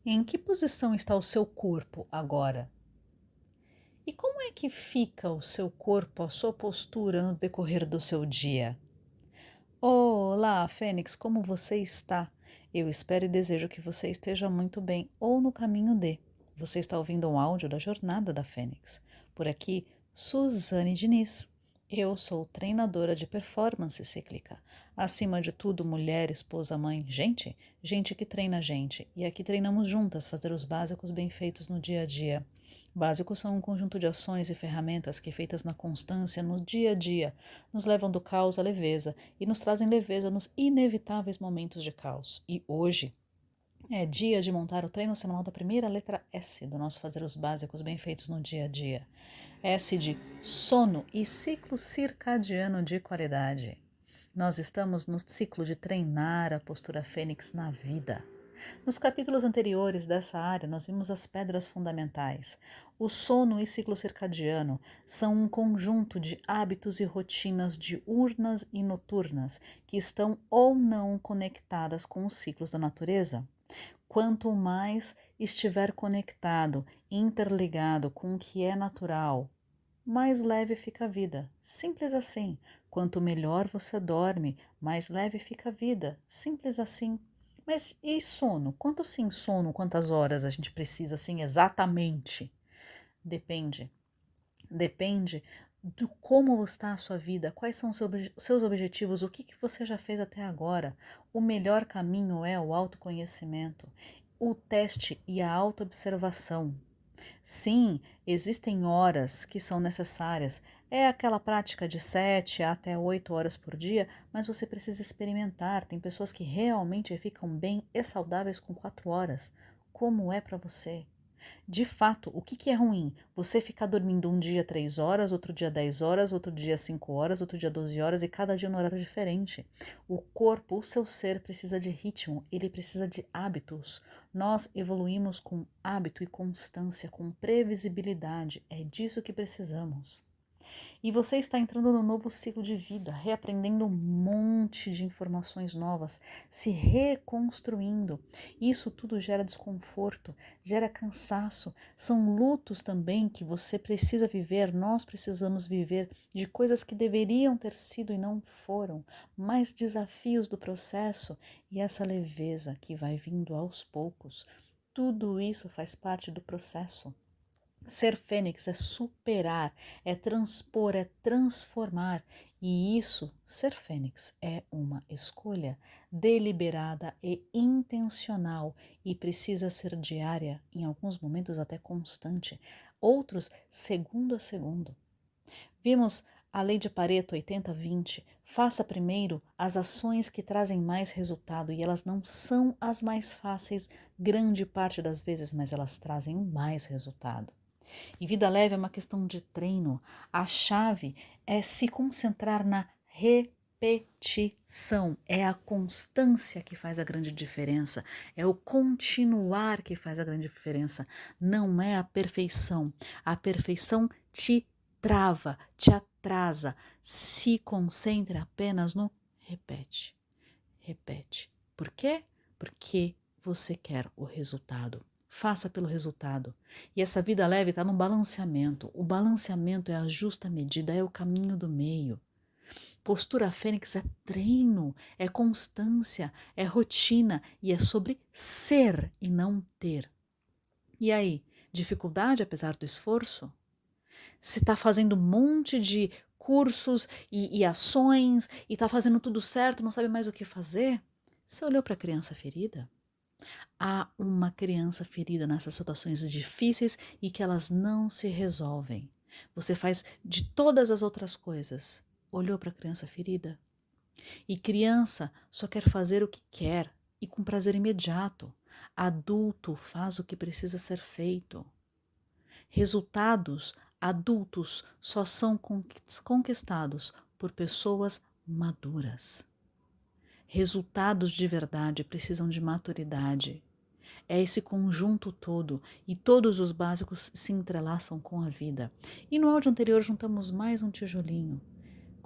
Em que posição está o seu corpo agora? E como é que fica o seu corpo, a sua postura no decorrer do seu dia? Olá, Fênix, como você está? Eu espero e desejo que você esteja muito bem ou no caminho de. Você está ouvindo um áudio da Jornada da Fênix. Por aqui, Suzane Diniz. Eu sou treinadora de performance cíclica. Acima de tudo, mulher, esposa, mãe, gente que treina gente. E aqui treinamos juntas fazer os básicos bem feitos no dia a dia. Básicos são um conjunto de ações e ferramentas que, feitas na constância, no dia a dia, nos levam do caos à leveza e nos trazem leveza nos inevitáveis momentos de caos. E hoje é dia de montar o treino semanal da primeira letra S do nosso fazer os básicos bem feitos no dia a dia. S de sono e ciclo circadiano de qualidade. Nós estamos no ciclo de treinar a postura fênix na vida. Nos capítulos anteriores dessa área, nós vimos as pedras fundamentais. O sono e ciclo circadiano são um conjunto de hábitos e rotinas diurnas e noturnas que estão ou não conectadas com os ciclos da natureza. Quanto mais estiver conectado, interligado com o que é natural, mais leve fica a vida. Simples assim. Quanto melhor você dorme, mais leve fica a vida. Simples assim. Mas e sono? Quanto sim sono? Quantas horas a gente precisa assim exatamente? Depende. Depende do como está a sua vida, quais são os seus objetivos, o que você já fez até agora. O melhor caminho é o autoconhecimento, o teste e a autoobservação. Sim, existem horas que são necessárias. É aquela prática de 7 até 8 horas por dia, mas você precisa experimentar. Tem pessoas que realmente ficam bem e saudáveis com 4 horas. Como é para você? De fato, o que é ruim? Você ficar dormindo um dia 3 horas, outro dia 10 horas, outro dia 5 horas, outro dia 12 horas e cada dia num horário diferente. O corpo, o seu ser precisa de ritmo, ele precisa de hábitos. Nós evoluímos com hábito e constância, com previsibilidade. É disso que precisamos. E você está entrando num novo ciclo de vida, reaprendendo um monte de informações novas, se reconstruindo. Isso tudo gera desconforto, gera cansaço. São lutos também que você precisa viver, nós precisamos viver de coisas que deveriam ter sido e não foram, mais desafios do processo e essa leveza que vai vindo aos poucos. Tudo isso faz parte do processo. Ser fênix é superar, é transpor, é transformar. E isso, ser fênix, é uma escolha deliberada e intencional e precisa ser diária, em alguns momentos até constante, outros segundo a segundo. Vimos a lei de Pareto 80-20. Faça primeiro as ações que trazem mais resultado e elas não são as mais fáceis grande parte das vezes, mas elas trazem mais resultado. E vida leve é uma questão de treino. A chave é se concentrar na repetição. É a constância que faz a grande diferença. É o continuar que faz a grande diferença. Não é a perfeição. A perfeição te trava, te atrasa. Se concentre apenas no repete. Repete. Por quê? Porque você quer o resultado. Faça pelo resultado. E essa vida leve está no balanceamento. O balanceamento é a justa medida, é o caminho do meio. Postura fênix é treino, é constância, é rotina e é sobre ser e não ter. E aí, dificuldade apesar do esforço? Se está fazendo um monte de cursos e ações e está fazendo tudo certo, não sabe mais o que fazer? Você olhou para a criança ferida? Há uma criança ferida nessas situações difíceis e que elas não se resolvem. Você faz de todas as outras coisas. Olhou para a criança ferida? E criança só quer fazer o que quer e com prazer imediato. Adulto faz o que precisa ser feito. Resultados adultos só são conquistados por pessoas maduras. Resultados de verdade precisam de maturidade. É esse conjunto todo e todos os básicos se entrelaçam com a vida. E no áudio anterior juntamos mais um tijolinho.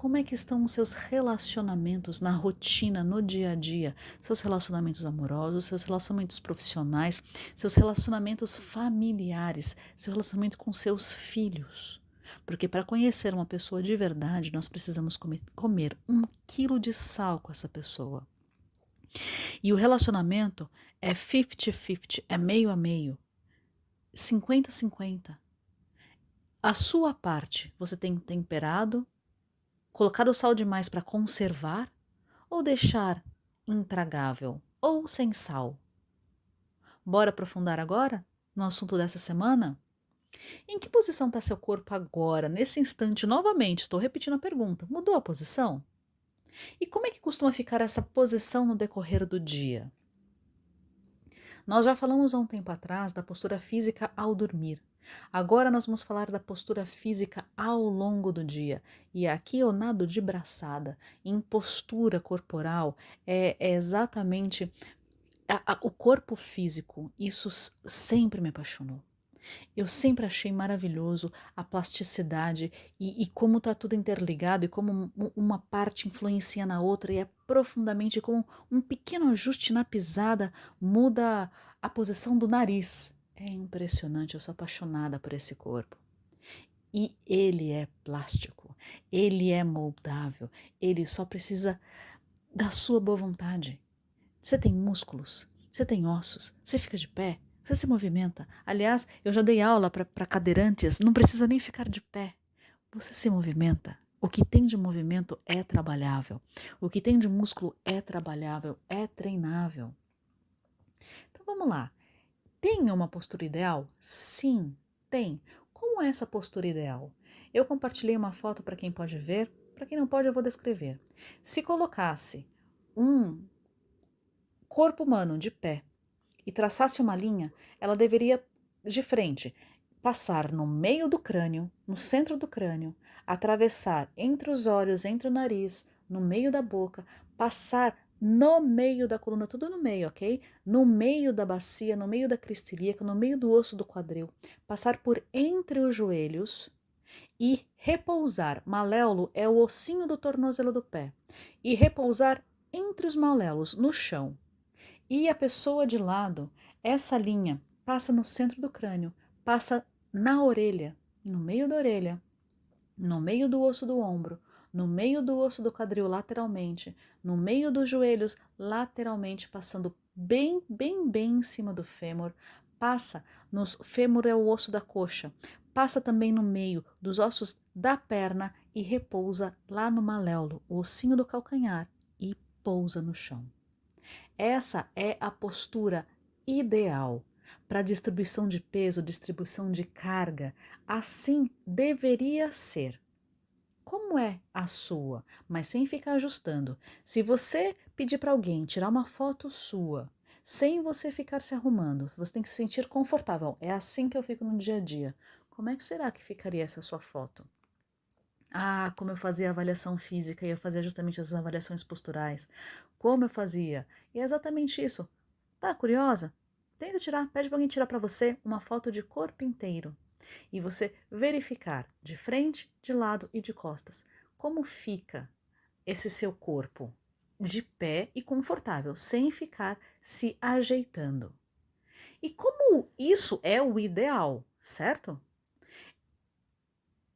Como é que estão os seus relacionamentos na rotina, no dia a dia? Seus relacionamentos amorosos, seus relacionamentos profissionais, seus relacionamentos familiares, seu relacionamento com seus filhos. Porque para conhecer uma pessoa de verdade, nós precisamos comer 1 quilo de sal com essa pessoa. E o relacionamento é 50-50, é meio a meio, 50-50. A sua parte, você tem temperado, colocar o sal demais para conservar ou deixar intragável ou sem sal? Bora aprofundar agora no assunto dessa semana? Em que posição está seu corpo agora, nesse instante? Novamente, estou repetindo a pergunta. Mudou a posição? E como é que costuma ficar essa posição no decorrer do dia? Nós já falamos há um tempo atrás da postura física ao dormir. Agora nós vamos falar da postura física ao longo do dia. E aqui eu nado de braçada. Em postura corporal é exatamente o corpo físico. Isso sempre me apaixonou. Eu sempre achei maravilhoso a plasticidade e como está tudo interligado e como uma parte influencia na outra e é profundamente como um pequeno ajuste na pisada muda a posição do nariz. É impressionante, eu sou apaixonada por esse corpo. E ele é plástico, ele é moldável, ele só precisa da sua boa vontade. Você tem músculos, você tem ossos, você fica de pé, você se movimenta. Aliás, eu já dei aula para cadeirantes, não precisa nem ficar de pé. Você se movimenta. O que tem de movimento é trabalhável. O que tem de músculo é trabalhável, é treinável. Então vamos lá. Tem uma postura ideal? Sim, tem. Como é essa postura ideal? Eu compartilhei uma foto para quem pode ver, para quem não pode eu vou descrever. Se colocasse um corpo humano de pé e traçasse uma linha, ela deveria, de frente, passar no meio do crânio, no centro do crânio, atravessar entre os olhos, entre o nariz, no meio da boca, passar no meio da coluna, tudo no meio, ok? No meio da bacia, no meio da crista ilíaca, no meio do osso do quadril, passar por entre os joelhos e repousar. Maléolo é o ossinho do tornozelo do pé. E repousar entre os maléolos, no chão. E a pessoa de lado, essa linha passa no centro do crânio, passa na orelha, no meio da orelha, no meio do osso do ombro, no meio do osso do quadril lateralmente, no meio dos joelhos lateralmente, passando bem em cima do fêmur, passa nos fêmur é o osso da coxa, passa também no meio dos ossos da perna e repousa lá no maléolo, o ossinho do calcanhar, e pousa no chão. Essa é a postura ideal para distribuição de peso, distribuição de carga. Assim deveria ser. Como é a sua? Mas sem ficar ajustando. Se você pedir para alguém tirar uma foto sua, sem você ficar se arrumando, você tem que se sentir confortável. É assim que eu fico no dia a dia. Como é que será que ficaria essa sua foto? Ah, como eu fazia avaliação física e eu fazia justamente as avaliações posturais. Como eu fazia? E é exatamente isso. Tá curiosa? Tenta tirar, pede para alguém tirar para você uma foto de corpo inteiro. E você verificar de frente, de lado e de costas como fica esse seu corpo de pé e confortável, sem ficar se ajeitando. E como isso é o ideal, certo?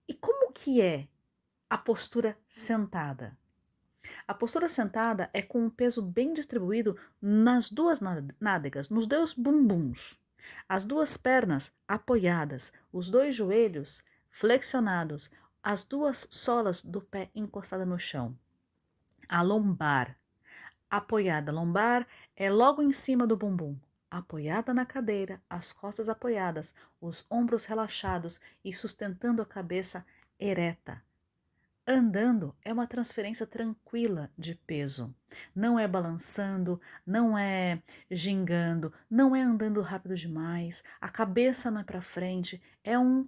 E como que é a postura sentada? A postura sentada é com o peso bem distribuído nas duas nádegas, nos dois bumbuns. As duas pernas apoiadas, os dois joelhos flexionados, as duas solas do pé encostadas no chão. A lombar apoiada. Lombar é logo em cima do bumbum. Apoiada na cadeira, as costas apoiadas, os ombros relaxados e sustentando a cabeça ereta. Andando é uma transferência tranquila de peso. Não é balançando, não é gingando, não é andando rápido demais, a cabeça não é para frente, é um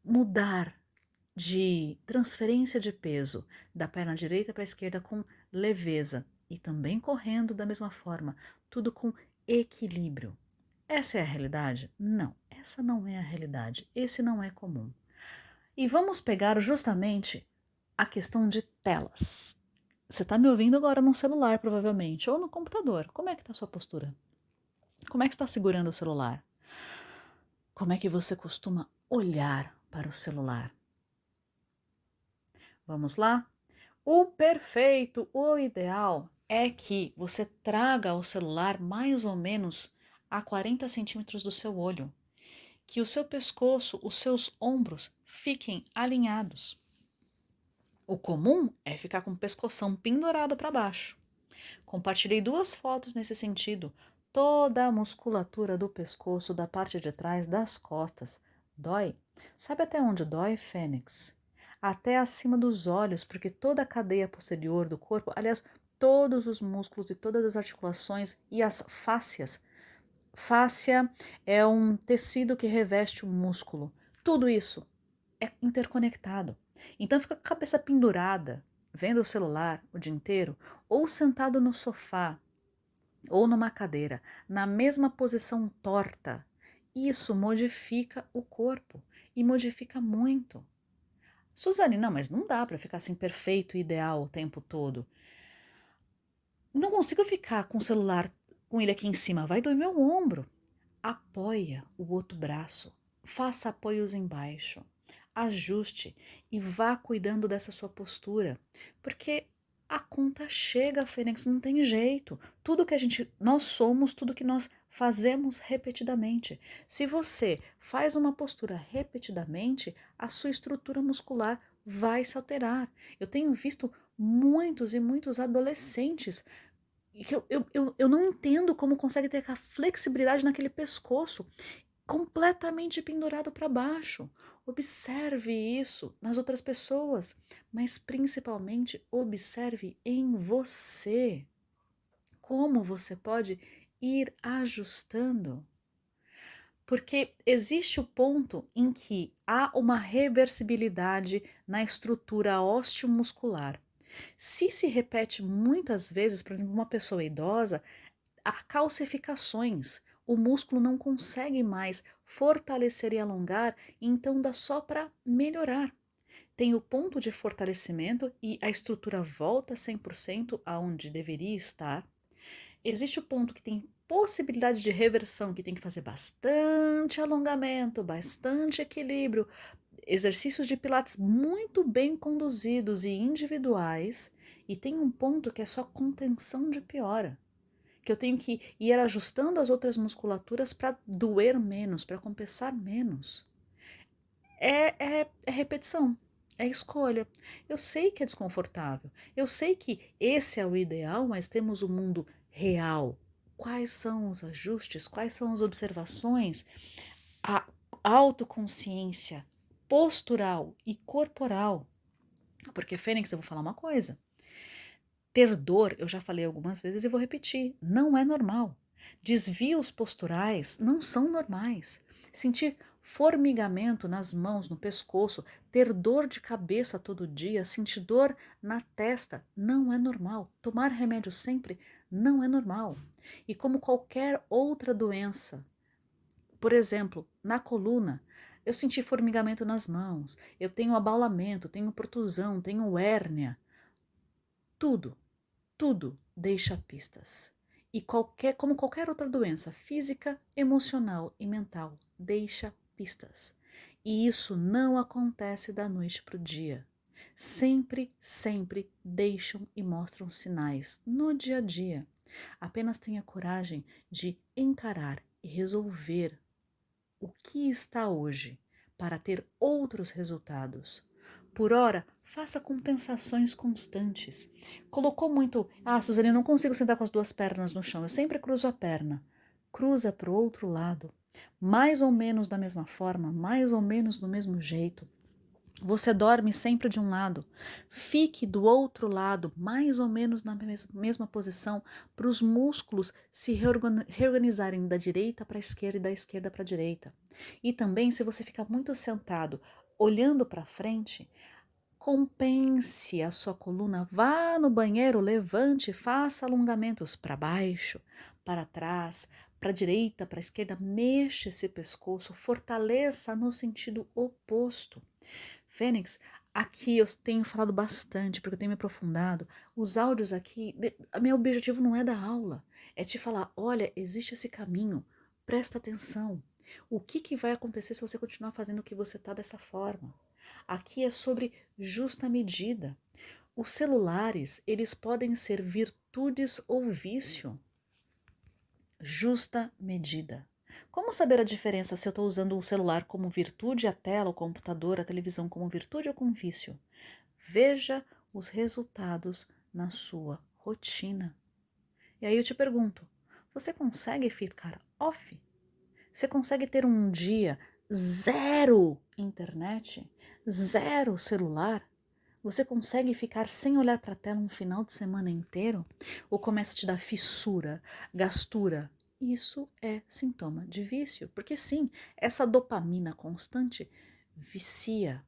mudar de transferência de peso da perna direita para a esquerda com leveza e também correndo da mesma forma, tudo com equilíbrio. Essa é a realidade? Não, essa não é a realidade, esse não é comum. E vamos pegar justamente a questão de telas. Você está me ouvindo agora no celular, provavelmente, ou no computador. Como é que está a sua postura? Como é que você está segurando o celular? Como é que você costuma olhar para o celular? Vamos lá? O perfeito, o ideal é que você traga o celular mais ou menos a 40 centímetros do seu olho, que o seu pescoço, os seus ombros fiquem alinhados. O comum é ficar com o pescoção pendurado para baixo. Compartilhei 2 fotos nesse sentido. Toda a musculatura do pescoço, da parte de trás, das costas, dói. Sabe até onde dói, Fênix? Até acima dos olhos, porque toda a cadeia posterior do corpo, aliás, todos os músculos e todas as articulações e as fáscias. Fáscia é um tecido que reveste o músculo. Tudo isso é interconectado. Então fica com a cabeça pendurada, vendo o celular o dia inteiro, ou sentado no sofá, ou numa cadeira, na mesma posição torta. Isso modifica o corpo e modifica muito. Suzane, não, mas não dá para ficar assim perfeito e ideal o tempo todo. Não consigo ficar com o celular com ele aqui em cima, vai doer meu ombro. Apoia o outro braço, faça apoios embaixo, ajuste e vá cuidando dessa sua postura, porque a conta chega, Fênix, não tem jeito. Tudo que nós somos, tudo que nós fazemos repetidamente. Se você faz uma postura repetidamente, a sua estrutura muscular vai se alterar. Eu tenho visto muitos e muitos adolescentes que eu não entendo como consegue ter aquela flexibilidade naquele pescoço, completamente pendurado para baixo. Observe isso nas outras pessoas, mas principalmente observe em você. Como você pode ir ajustando. Porque existe o ponto em que há uma reversibilidade na estrutura osteomuscular. Se repete muitas vezes, por exemplo, uma pessoa idosa, há calcificações, o músculo não consegue mais fortalecer e alongar, então dá só para melhorar. Tem o ponto de fortalecimento e a estrutura volta 100% aonde deveria estar. Existe o ponto que tem possibilidade de reversão, que tem que fazer bastante alongamento, bastante equilíbrio, exercícios de pilates muito bem conduzidos e individuais, e tem um ponto que é só contenção de piora, que eu tenho que ir ajustando as outras musculaturas para doer menos, para compensar menos. É repetição, é escolha. Eu sei que é desconfortável, eu sei que esse é o ideal, mas temos o mundo real. Quais são os ajustes, quais são as observações, a autoconsciência postural e corporal. Porque, Fênix, eu vou falar uma coisa. Ter dor, eu já falei algumas vezes e vou repetir, não é normal. Desvios posturais não são normais. Sentir formigamento nas mãos, no pescoço, ter dor de cabeça todo dia, sentir dor na testa, não é normal. Tomar remédio sempre não é normal. E como qualquer outra doença, por exemplo, na coluna, eu senti formigamento nas mãos, eu tenho abaulamento, tenho protusão, tenho hérnia. Tudo deixa pistas. E como qualquer outra doença física, emocional e mental, deixa pistas. E isso não acontece da noite para o dia. Sempre deixam e mostram sinais no dia a dia. Apenas tenha coragem de encarar e resolver o que está hoje para ter outros resultados. Por ora, faça compensações constantes. Colocou muito, Suzane, eu não consigo sentar com as 2 pernas no chão, eu sempre cruzo a perna. Cruza para o outro lado, mais ou menos da mesma forma, mais ou menos do mesmo jeito. Você dorme sempre de um lado, fique do outro lado, mais ou menos na mesma posição, para os músculos se reorganizarem da direita para a esquerda e da esquerda para a direita. E também, se você ficar muito sentado, olhando para frente, compense a sua coluna, vá no banheiro, levante, faça alongamentos para baixo, para trás, para a direita, para a esquerda, mexa esse pescoço, fortaleça no sentido oposto. Fênix, Aqui eu tenho falado bastante, porque eu tenho me aprofundado. Os áudios aqui, meu objetivo não é dar aula, é te falar, olha, existe esse caminho, presta atenção. O que que vai acontecer se você continuar fazendo o que você está dessa forma? Aqui é sobre justa medida. Os celulares, eles podem ser virtudes ou vício. Justa medida. Como saber a diferença se eu estou usando o celular como virtude, a tela, o computador, a televisão como virtude ou como vício? Veja os resultados na sua rotina. E aí eu te pergunto, você consegue ficar off? Você consegue ter um dia zero internet, zero celular? Você consegue ficar sem olhar para a tela um final de semana inteiro? Ou começa a te dar fissura, gastura? Isso é sintoma de vício, porque sim, essa dopamina constante vicia.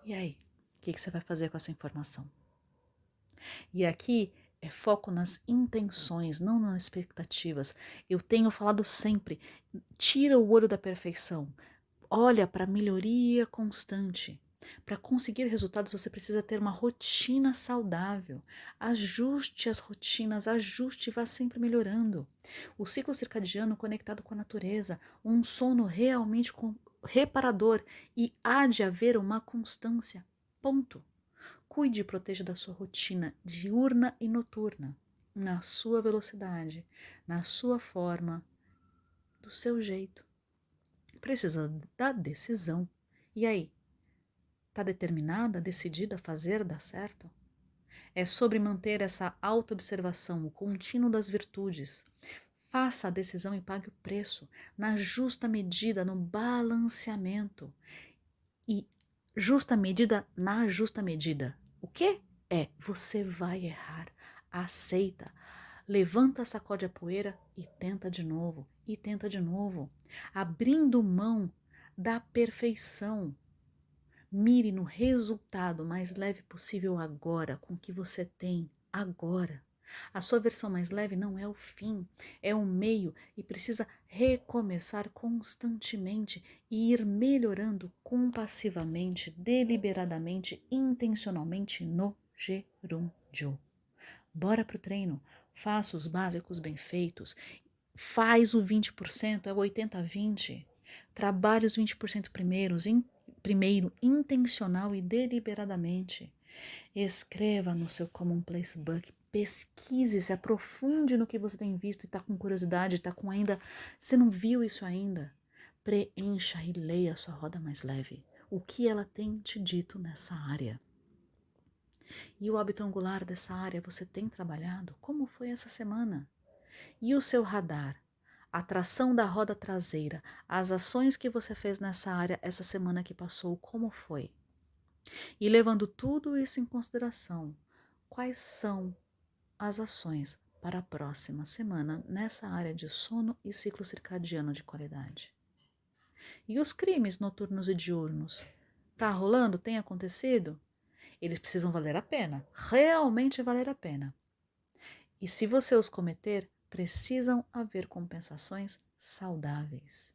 E aí, o que você vai fazer com essa informação? E aqui é foco nas intenções, não nas expectativas. Eu tenho falado sempre, tira o olho da perfeição, olha para a melhoria constante. Para conseguir resultados, você precisa ter uma rotina saudável. Ajuste as rotinas, ajuste e vá sempre melhorando. O ciclo circadiano conectado com a natureza, um sono realmente reparador e há de haver uma constância. Ponto. Cuide e proteja da sua rotina diurna e noturna, na sua velocidade, na sua forma, do seu jeito. Precisa da decisão. E aí? Está determinada, decidida a fazer dar certo? É sobre manter essa autoobservação, o contínuo das virtudes. Faça a decisão e pague o preço, na justa medida, no balanceamento. E justa medida na justa medida. O quê? Você vai errar. Aceita. Levanta, sacode a poeira e tenta de novo. E tenta de novo. Abrindo mão da perfeição. Mire no resultado mais leve possível agora, com o que você tem agora. A sua versão mais leve não é o fim, é um meio e precisa recomeçar constantemente e ir melhorando compassivamente, deliberadamente, intencionalmente no gerúndio. Bora pro treino, faça os básicos bem feitos, faz o 20%, é o 80-20. Trabalhe os 20% primeiro, intencional e deliberadamente. Escreva no seu Commonplace Book, pesquise, se aprofunde no que você tem visto e está com curiosidade, está com ainda, você não viu isso ainda. Preencha e leia a sua roda mais leve. O que ela tem te dito nessa área? E o hábito angular dessa área você tem trabalhado? Como foi essa semana? E o seu radar? A tração da roda traseira, as ações que você fez nessa área essa semana que passou, como foi? E levando tudo isso em consideração, quais são as ações para a próxima semana nessa área de sono e ciclo circadiano de qualidade? E os crimes noturnos e diurnos? Tá rolando? Tem acontecido? Eles precisam valer a pena, realmente valer a pena. E se você os cometer, precisam haver compensações saudáveis.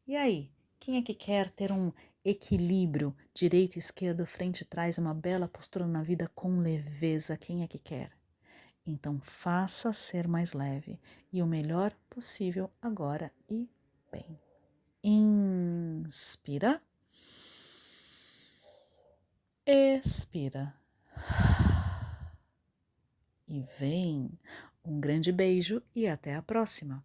E aí, quem é que quer ter um equilíbrio, direita, esquerda, frente e trás, uma bela postura na vida com leveza? Quem é que quer? Então faça ser mais leve e o melhor possível agora e bem. Inspira. Expira. E vem. Um grande beijo e até a próxima!